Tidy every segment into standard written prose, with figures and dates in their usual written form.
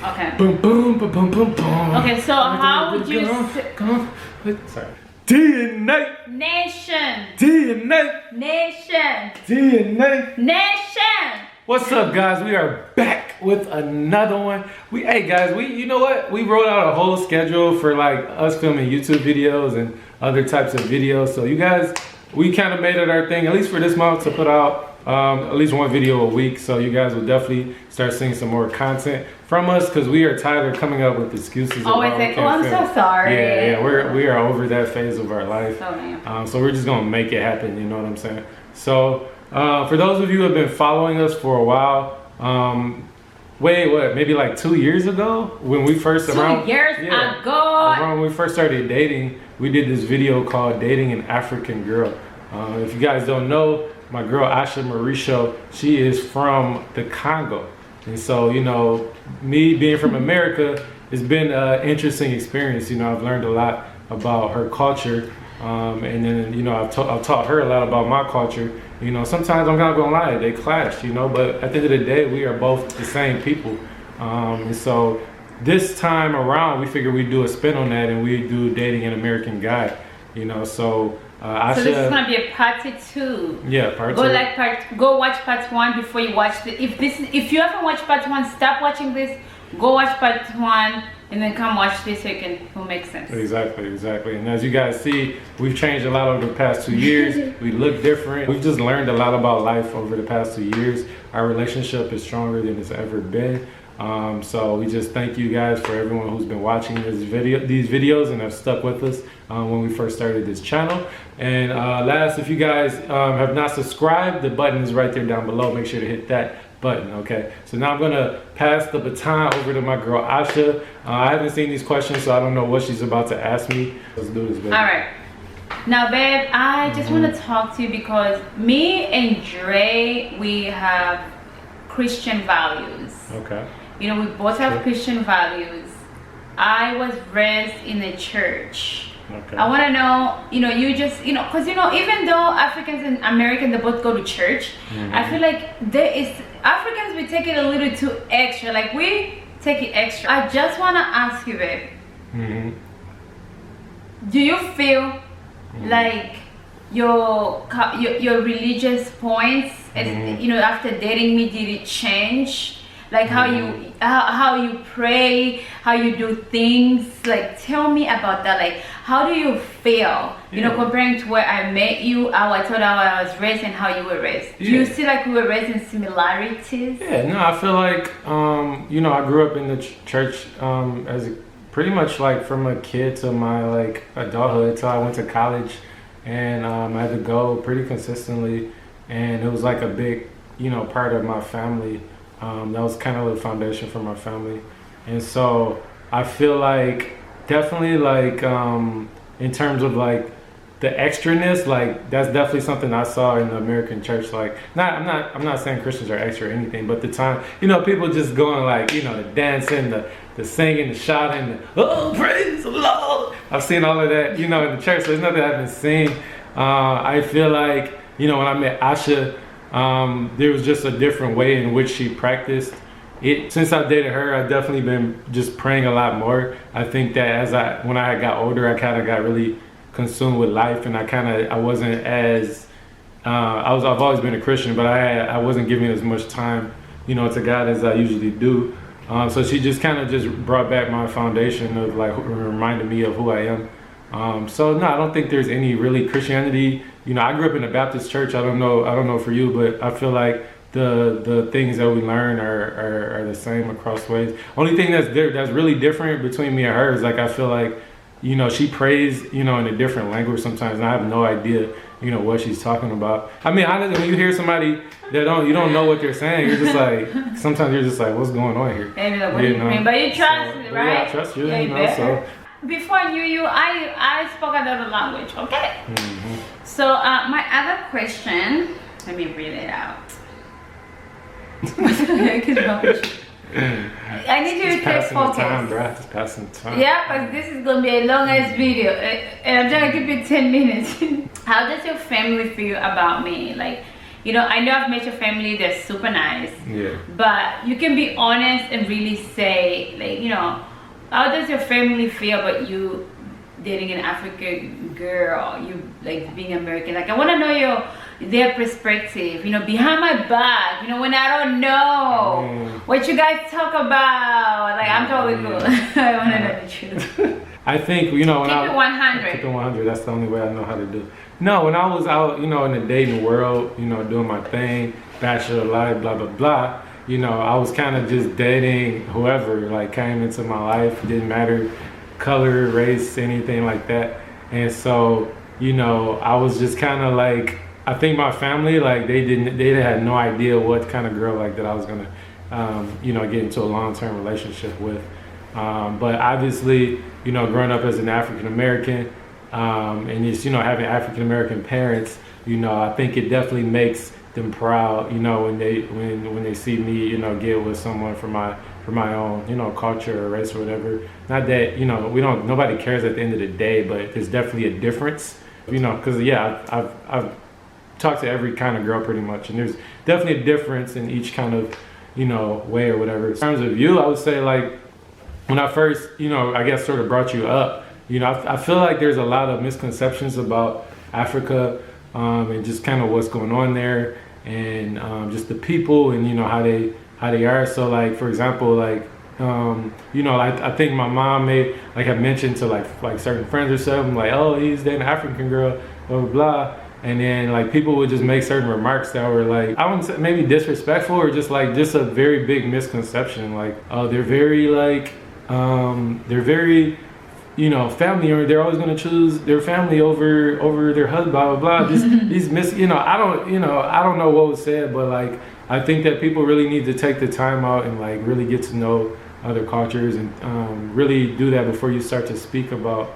Okay. Boom, boom, boom, boom, boom, boom. Okay, so how would you Come on. Sorry. DNA. Nation. DNA. Nation. DNA. Nation. What's up, guys? We are back with another one. Hey guys, you know what? We wrote out a whole schedule for like us filming YouTube videos and other types of videos. So you guys, we kind of made it our thing, at least for this month, to put out at least one video a week. So you guys will definitely start seeing some more content from us because we are tired of coming up with excuses. Always like, oh, I'm so sorry. Yeah, we are over that phase of our life. So, so we're just gonna make it happen. You know what I'm saying? So for those of you who have been following us for a while, maybe like 2 years ago when we first ago. When we first started dating, we did this video called "Dating an African Girl." If you guys don't know, my girl Asha Mauricio, she is from the Congo. And so, you know, me being from America, it's been an interesting experience. You know, I've learned a lot about her culture. And then, you know, I've taught her a lot about my culture. You know, sometimes I'm not gonna lie, they clash, you know, but at the end of the day, we are both the same people. And so this time around, we figured we'd do a spin on that and we do Dating an American Guy, you know, so Asha, so this is gonna be a part 2. Yeah, part 2. Go watch part 1 before you watch the. If you haven't watched part 1, stop watching this. Go watch part 1 and then come watch this so it'll make sense. Exactly. And as you guys see, we've changed a lot over the past 2 years. We look different. We've just learned a lot about life over the past 2 years. Our relationship is stronger than it's ever been. So we just thank you guys for everyone who's been watching these videos and have stuck with us when we first started this channel. And last, if you guys have not subscribed, the button is right there down below. Make sure to hit that button. Okay, so now I'm gonna pass the baton over to my girl Asha. I haven't seen these questions, so I don't know what she's about to ask me. Let's do this, baby. All right. Now, babe, I just want to talk to you because me and Dre, we have Christian values. Okay. You know, we both have Christian values. I was raised in a church. Okay. I want to know, you know, because, you know, even though Africans and Americans, they both go to church, I feel like Africans, we take it a little too extra. Like, we take it extra. I just want to ask you, babe. Do you feel like your religious points, you know, after dating me, did it change? Like how you pray, how you do things? Like, tell me about that. Like, how do you feel? You know, comparing to where I met you, how I thought how I was raised and how you were raised. Do you see like we were raised in similarities? Yeah, no, I feel like you know, I grew up in the church as pretty much like from a kid to my like adulthood till I went to college, and I had to go pretty consistently, and it was like a big, you know, part of my family. That was kind of the foundation for my family. And so I feel like definitely like in terms of like the extraness, like that's definitely something I saw in the American church. Like, I'm not saying Christians are extra or anything, but the time, you know, people just going like, you know, the dancing, the singing, the shouting, oh, praise the Lord. I've seen all of that, you know, in the church. So there's nothing I haven't seen. I feel like, you know, when I met Asha, there was just a different way in which she practiced it. Since I dated her, I've definitely been just praying a lot more. I think that when I got older, I kind of got really consumed with life, and I wasn't as I've always been a Christian, but I wasn't giving as much time, you know, to God as I usually do. So she just kind of just brought back my foundation of like reminding me of who I am. So no, I don't think there's any really Christianity. You know, I grew up in a Baptist church. I don't know for you, but I feel like the things that we learn are the same across ways. Only thing that's really different between me and her is like I feel like, you know, she prays, you know, in a different language sometimes, and I have no idea, you know, what she's talking about. I mean, honestly, when you hear somebody that you don't know what they're saying, you're just like, sometimes you're just like, what's going on here? Maybe like, what do you mean? But you trust me, right? Yeah, I trust you, yeah, you know, so. Before I knew you, I spoke another language, okay? So my other question, let me read it out. I need you to take focus. Just passing the time. Yeah, because this is going to be a long ass video. And I'm trying to keep it 10 minutes. How does your family feel about me? Like, you know, I know I've met your family, they're super nice. Yeah. But you can be honest and really say, like, you know, how does your family feel about you dating an African girl, you like being American? Like, I want to know their perspective, you know, behind my back, you know, when I don't know what you guys talk about. Like, I'm totally cool. I want to know the truth. I think, you know, when Keep it 100. Keep it 100. That's the only way I know how to do it. No, when I was out, you know, in the dating world, you know, doing my thing, bachelor life, blah, blah, blah, you know, I was kind of just dating whoever, like, came into my life. Didn't matter color, race, anything like that. And so, you know, I was just kind of like, I think my family, like, they had no idea what kind of girl like that I was gonna, you know, get into a long-term relationship with. But obviously, you know, growing up as an African American, and just, you know, having African American parents, you know, I think it definitely makes them proud, you know, when they see me, you know, get with someone from my own, you know, culture or race or whatever. Not that, you know, nobody cares at the end of the day, but there's definitely a difference, you know, because yeah, I've talked to every kind of girl pretty much, and there's definitely a difference in each kind of, you know, way or whatever. In terms of you, I would say, like, when I first, you know, I guess sort of brought you up, you know, I feel like there's a lot of misconceptions about Africa, and just kind of what's going on there, and just the people, and, you know, how they are. So, like, for example, like, you know, I think my mom may like have mentioned to like certain friends or something, like, oh, he's dating an African girl, blah blah blah. And then, like, people would just make certain remarks that were, like, I wouldn't say maybe disrespectful, or just a very big misconception. Like, oh, they're very, like, they're very, you know, family, or they're always going to choose their family over their husband, blah, blah, blah. These you know, I don't know what was said, but, like, I think that people really need to take the time out and, like, really get to know other cultures, and really do that before you start to speak about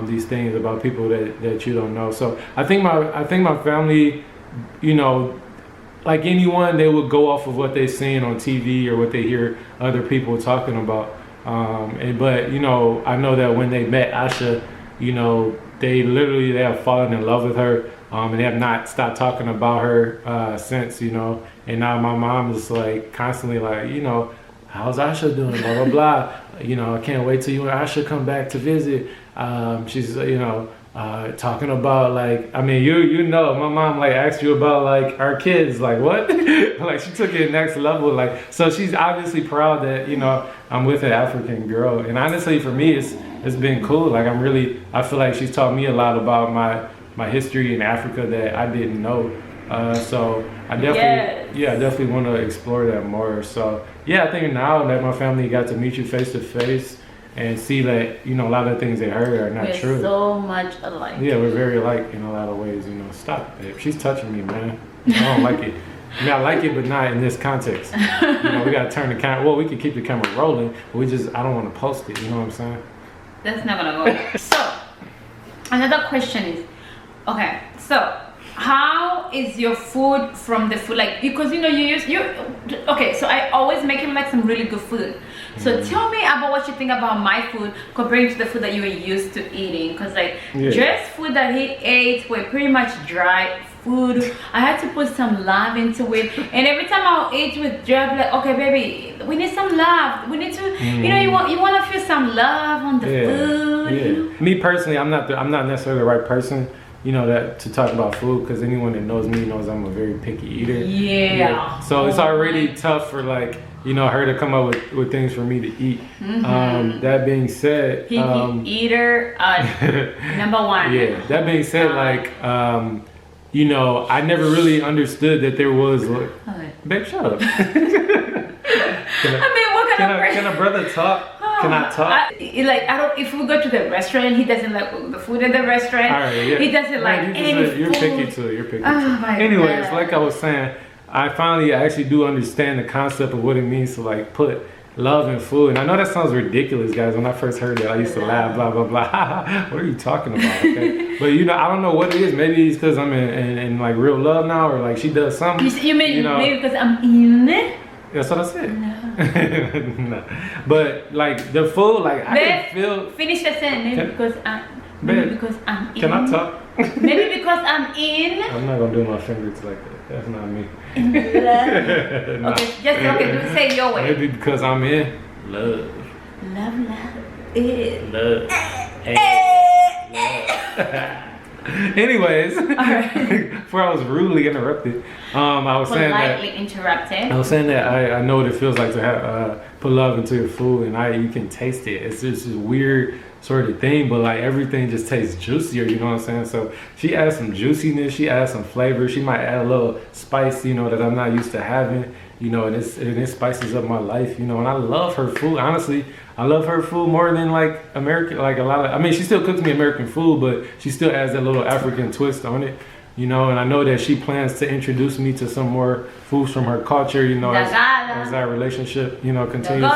these things about people that you don't know. So I think my family, you know, like anyone, they would go off of what they're seeing on TV or what they hear other people talking about. But, you know, I know that when they met Asha, you know, they have fallen in love with her, and they have not stopped talking about her since, you know. And now my mom is, like, constantly like, you know, how's Asha doing, blah blah blah, you know, I can't wait till you and Asha come back to visit. She's, you know, talking about, like, I mean, you know, my mom, like, asked you about, like, our kids, like, what? Like, she took it next level, like, so she's obviously proud that, you know, I'm with an African girl. And honestly, for me, it's been cool. Like, I feel like she's taught me a lot about my history in Africa that I didn't know. So I definitely want to explore that more. So yeah, I think now that my family got to meet you face to face and see that, you know, a lot of the things they heard are not true. We're so much alike. Yeah, we're very alike in a lot of ways, you know. Stop it, babe. She's touching me, man. I don't like it. I mean, I like it, but not in this context. You know, we gotta turn the camera. Well, we can keep the camera rolling, but I don't want to post it. You know what I'm saying? That's not gonna go. So, another question is, okay, so how is your food from the food, like, because, you know, okay, so I always make him, like, some really good food. So tell me about what you think about my food compared to the food that you were used to eating, because, like, Dre's food that he ate were pretty much dry food. I had to put some love into it, and every time I'll eat with Dre, I'll be like, okay, baby, we need some love. We need to, you know, you want to feel some love on the food. Yeah. You know? Me personally, I'm not necessarily the right person, you know, that to talk about food, because anyone that knows me knows I'm a very picky eater. Yeah. So it's already tough for, like, you know, her to come up with things for me to eat. That being said, picky eater number one. Yeah. That being said, like, you know, I never really understood that there was, like, babe, shut up. Can a brother talk? Can I talk? If we go to the restaurant, he doesn't like the food at the restaurant. All right, yeah. He doesn't like any food. You're picky too. My Anyways, God. like I was saying, I finally actually do understand the concept of what it means to, like, put love in food. And I know that sounds ridiculous, guys. When I first heard that, I used to laugh, blah blah blah. What are you talking about? Okay, but, you know, I don't know what it is. Maybe it's because I'm in like real love now, or, like, she does something. You mean, you know, maybe because I'm in it? That's what I said. No. No. But, like, the food, like, I can feel. Finish the sentence. Maybe Okay. because because I'm in. Can I talk? Maybe because I'm in. I'm not gonna do my fingers like that. That's not me. In love. Nah. Okay, just okay. Say it your way. Maybe because I'm in love. Love. Love. Anyways, before I was rudely interrupted, I was saying that politely interrupted. I was saying that I know what it feels like to have put love into your food, and you can taste it. It's just this weird sort of thing, but like everything just tastes juicier. You know what I'm saying? So she adds some juiciness, she adds some flavor. She might add a little spice, you know, that I'm not used to having. You know, and it spices up my life. You know, and I love her food. Honestly, I love her food more than like American, like a lot of. I mean, she still cooks me American food, but she still adds that little African twist on it. You know, and I know that she plans to introduce me to some more foods from her culture. You know, as our relationship, you know, continues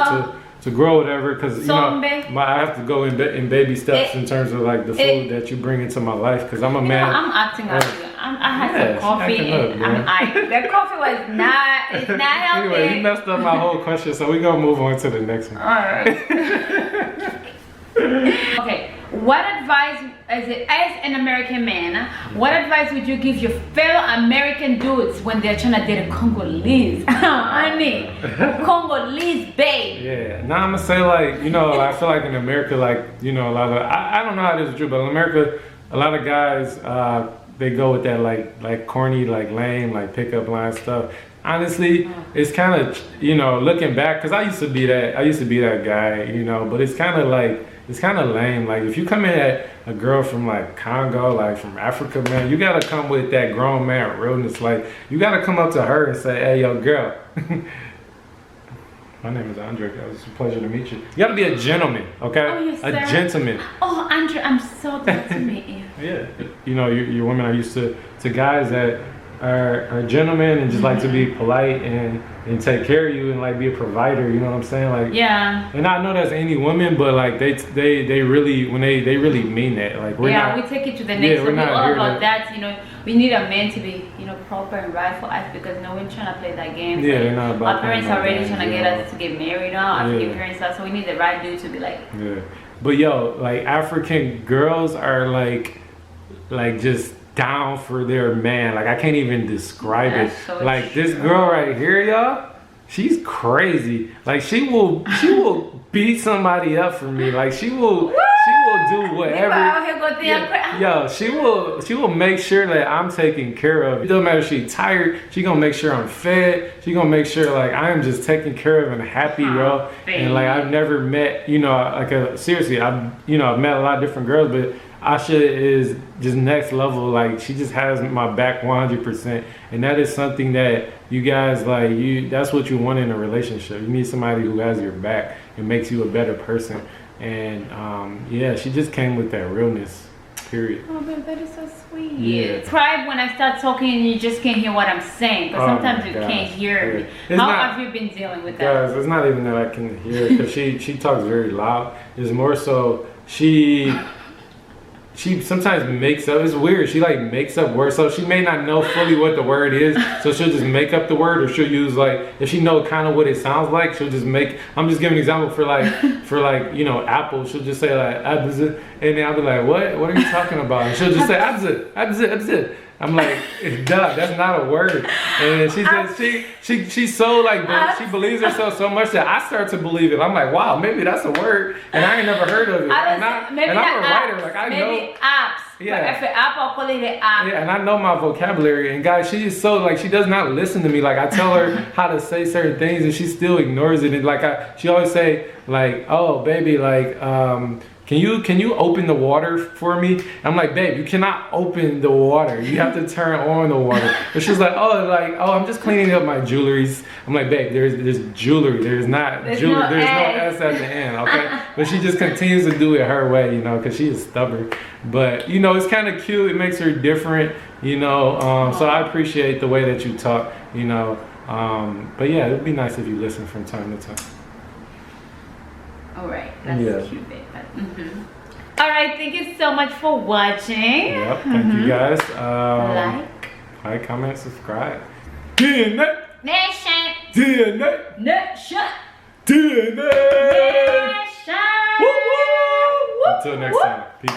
to grow, whatever. Because you know, I have to go in baby steps in terms of like the food that you bring into my life. Because I'm a man. I'm acting out. I had some coffee and that coffee was not. It's not healthy. Anyway, you messed up my whole question, so we're gonna move on to the next one. All right. Okay. What advice, as an American man, what advice would you give your fellow American dudes when they're trying to date a Congolese? Honey, Congolese babe. Yeah. Now I'm gonna say, like, you know, I feel like in America, like, you know, a lot of I don't know how this is true, but in America, a lot of guys they go with that like corny, like lame, like pickup line stuff. Honestly, it's kind of, you know, looking back, because I used to be that guy, you know, but it's kind of like, it's kind of lame. Like if you come in at a girl from like Congo, like from Africa, man, you gotta come with that grown man realness. Like you gotta come up to her and say, hey, yo, girl. My name is Andre. It was a pleasure to meet you. You gotta be a gentleman, okay? Oh, yes, a sir. Gentleman. Oh, Andre, I'm so glad to meet you. Yeah, you know, your women are used to guys that are gentlemen and just like to be polite and take care of you and like be a provider. You know what I'm saying? Like, yeah. And I know that's any woman, but like they really, when they really mean that. Like we take it to the next level. We're all about that. You know, we need a man to be, you know, proper and right for us, because no one's trying to play that game. Yeah, they're not about. Our parents are already trying to get us to get married now. African parents are, so we need the right dude to be like. Yeah, but yo, like African girls are like just down for their man. Like I can't even describe it. So like this girl right here, y'all, she's crazy. Like she will beat somebody up for me. Like she will do whatever. Yo, she will make sure that I'm taken care of. It doesn't matter if she's tired, she gonna make sure I'm fed. She gonna make sure like I am just taken care of and happy, bro. And like I've never met, you know, like seriously, I've met a lot of different girls, but Asha is just next level. Like she just has my back 100%, and that is something that you guys like. That's what you want in a relationship. You need somebody who has your back and makes you a better person. And yeah, she just came with that realness. Period. Oh, babe, that is so sweet. Yeah. Cry when I start talking and you just can't hear what I'm saying, because sometimes you can't hear me. How have you been dealing with that? Guys, it's not even that I can hear, because she talks very loud. It's more so she sometimes makes up. It's weird. She like makes up words, so she may not know fully what the word is. So she'll just make up the word, or she'll use like, if she know kind of what it sounds like, she'll just make. I'm just giving an example for like you know, apple. She'll just say like abzit, and then I'll be like, what are you talking about? And she'll just say abzit. I'm like, duh, that's not a word. And she just she's so like, she believes herself so much that I start to believe it. I'm like, wow, maybe that's a word, and I ain't never heard of it. And I'm a writer, like I know. Apps. Yeah. If an app, I'll call it an app. Yeah, and I know my vocabulary. And guys, she is so like, she does not listen to me. Like I tell her how to say certain things, and she still ignores it. And like she always say like, oh baby, like can you open the water for me? I'm like, babe, you cannot open the water. You have to turn on the water. But she's like, oh, I'm just cleaning up my jewelries. I'm like, babe, there's jewelry. There's not jewelry. There's no S at the end, okay? But she just continues to do it her way, you know, because she is stubborn. But you know, it's kind of cute. It makes her different, you know. So I appreciate the way that you talk, you know. But yeah, it'd be nice if you listen from time to time. All right, that's cute, babe. All right, thank you so much for watching. Yep, thank you guys. Like, comment, subscribe. DNA Nation. DNA Nation. DNA. Nation. Until next time. Peace.